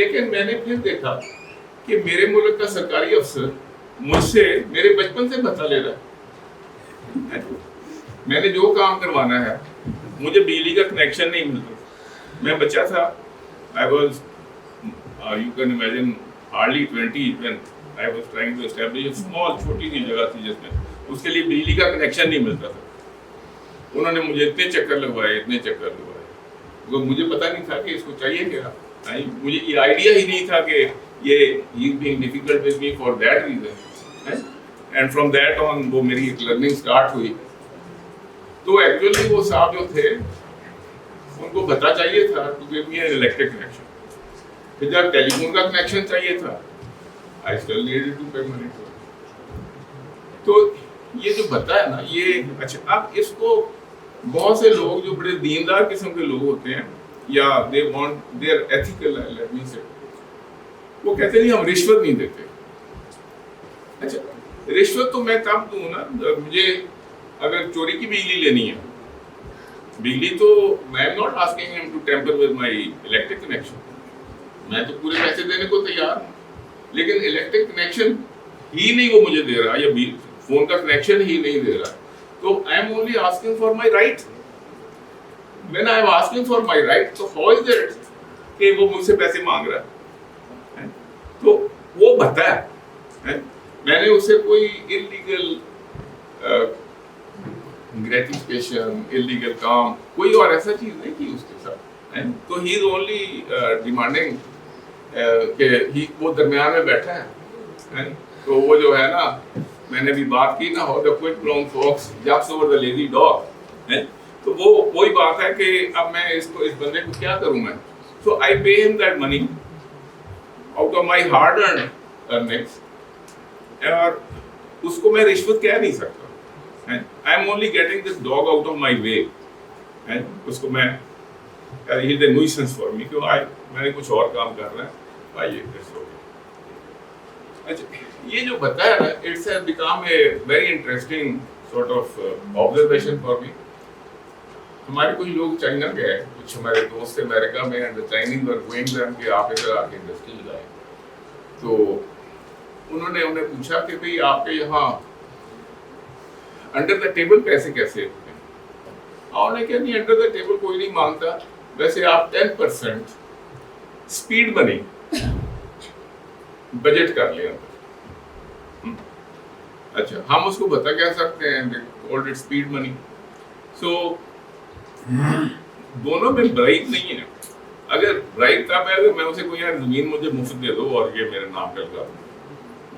لیکن میں نے پھر دیکھا کہ میرے ملک کا سرکاری افسر مجھ سے میرے بچپن سے بھتہ لے رہا ہے. میں نے جو کام کروانا ہے مجھے بجلی کا کنیکشن نہیں ملتا. میں بچہ تھا, I was you can imagine hardly 20 when I was trying to establish a small چھوٹی سی جگہ تھی جس میں اس کے لیے بجلی کا کنیکشن نہیں ملتا تھا. انہوں نے مجھے اتنے چکر لگوائے مجھے پتا نہیں تھا کہ اس کو چاہیے کیا. مجھے یہ آئیڈیا ہی نہیں تھا کہ یہ he is being difficult with me for that reason. And from that on وہ میری ایک لرننگ اسٹارٹ ہوئی. تو ایکچولی وہ صاحب جو تھے ان کو بتا چاہیے تھا to give me an electric connection. پھر جب ٹیلی فون کا کنیکشن چاہیے تھا I still needed to pay money for it. تو یہ جو بتا ہے نا یہ اچھا. اب اس کو بہت سے لوگ جو بڑے دیندار قسم کے لوگ ہوتے ہیں یا they want they are ethical let me say, وہ کہتے ہیں ہم رشوت نہیں دیتے. اچھا رشوت تو میں کب دوں نا, مجھے اگر چوری کی بجلی لینی ہے بجلی تو میں am not asking him to tamper with my electric connection. میں تو پورے پیسے دینے کو تیار ہوں, لیکن الیکٹرک کنیکشن ہی نہیں وہ مجھے دے رہا یا فون کا کنیکشن ہی نہیں دے رہا. تو I am only asking for my right. When I am asking for my right تو ہاؤ از اٹ کہ وہ مجھ سے پیسے مانگ رہا ہے. تو وہ بتا ہے میں نے اسے کوئی انلیگل گریٹیفیکیشن انلیگل کام کوئی اور ایسا چیز نہیں کی اس کے ساتھ. تو ہی از اونلی ڈیمانڈنگ کہ وہ درمیان میں بیٹھا ہے. تو وہ جو ہے نا میں نے بھی بات کی نا how the quick brown fox jumps over the lazy dog. تو وہ وہی بات ہے کہ اب میں اس بندے کو کیا کروں میں. So I pay him that money out of my hard earned earnings. اور اس کو میں رشوت کہہ نہیں سکتا. I am only getting this dog out of my way. اس کو میں he is a nuisance for me کہ میں نے کچھ اور کام کر رہا ہے آئیے. اچھا یہ جو بتایا نا it's has become a very interesting sort of observation for me. ہمارے کچھ لوگ چائنا گئے, کچھ ہمارے دوست امریکہ میں and the Chinese were going them کہ آپ ادھر آ کے انڈسٹری لگائیں. تو انہوں نے انہیں پوچھا کہ بھئی آپ کے یہاں انڈر دا ٹیبل پیسے کیسے ہوتے ہیں. اور نے کہا نہیں انڈر دا ٹیبل کوئی نہیں مانگتا, ویسے آپ 10% اسپیڈ منی بجٹ کر لیں. اچھا ہم اس کو بتا کیا سکتے ہیں اسپیڈ منی. سو دونوں میں برائٹ نہیں ہے. اگر برائٹ تھا اگر میں اسے کوئی یار زمین مجھے مفت دے دو اور یہ میرے نام پہ لگا دو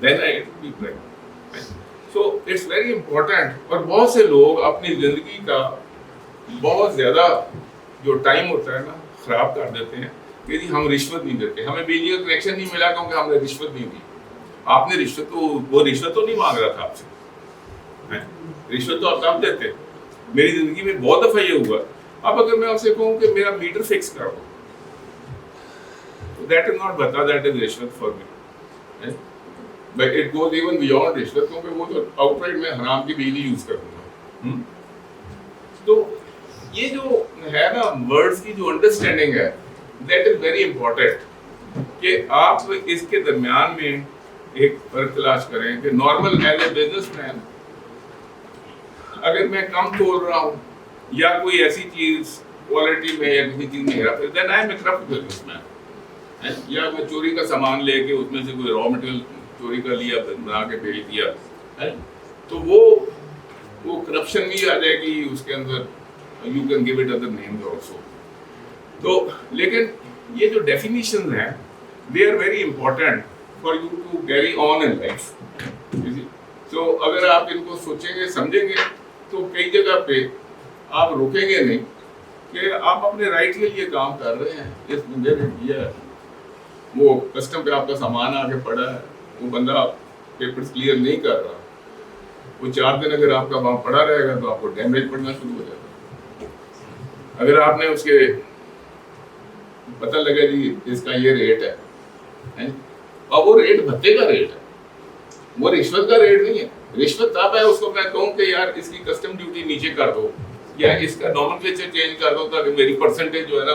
then it will be bright. So it's very important. اور بہت سے لوگ اپنی زندگی کا بہت زیادہ جو ٹائم ہوتا ہے نا خراب کر دیتے ہیں کہ جی ہم رشوت نہیں دیتے, ہمیں بجلی کا کنیکشن نہیں ملا کیونکہ ہم نے رشوت نہیں دی. آپ نے رشوت تو وہ رشوت تو نہیں مانگ رہا تھا آپ سے, رشوت تو آپ کب دیتے. میری زندگی میں بہت دفعہ یہ ہوا. اب اگر میں آپ سے کہوں کہ میرا میٹر فکس کرو دیٹ از ناٹ بتا دیٹ از رشوت for me, but it goes even beyond رشوت کیونکہ وہ تو آؤٹ رائٹ میں حرام کی بجلی یوز کروں گا. تو یہ جو ہے نا ورڈز کی جو انڈرسٹینڈنگ ہے دیٹ از ویری امپورٹنٹ کہ آپ اس کے درمیان میں ایک فرق تلاش کریں کہ normal as a business man اگر میں کم تول رہا ہوں یا کوئی ایسی چیز کوالٹی میں یا کسی چیز میں ہیرا پھر then I am a corrupt businessman. یا میں چوری کا سامان لے کے اس میں سے کوئی را مٹیریل چوری کا لیا بنا کے بھیج دیا تو وہ کرپشن بھی آ جائے گی اس کے اندر. You can give it other names also. تو لیکن یہ جو ڈیفینیشن ہیں they are very important for you to carry on in life. تو اگر آپ ان کو سوچیں گے سمجھیں گے تو کئی جگہ پہ آپ رکیں گے نہیں کہ آپ اپنے رائٹ کے لیے کام کر رہے ہیں. اس بندے نے کیا ہے, وہ کسٹم پہ آپ کا سامان آ کے پڑا ہے, وہ بندہ پیپرز کلیئر نہیں کر رہا, وہ 4 دن اگر آپ کا وہاں پڑا رہے گا تو آپ کو ڈیمیج پڑنا شروع ہو جائے گا. اگر آپ نے اس کے پتہ لگا جی اس کا یہ ریٹ ہے اور وہ ریٹ بھتے کا ریٹ ہے, وہ رشوت کا ریٹ نہیں ہے. رشوت تب ہے اس کو میں کہوں کہ یار اس کی کسٹم ڈیوٹی نیچے کر دو یا اس کا نومنکلیچر چینج کر دو تاکہ میری پرسنٹیج جو ہے نا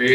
pay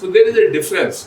So there is a difference.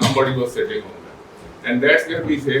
somebody was sitting on that. And that's where we say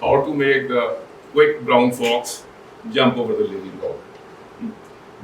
how to make the quick brown fox jump over the lazy dog.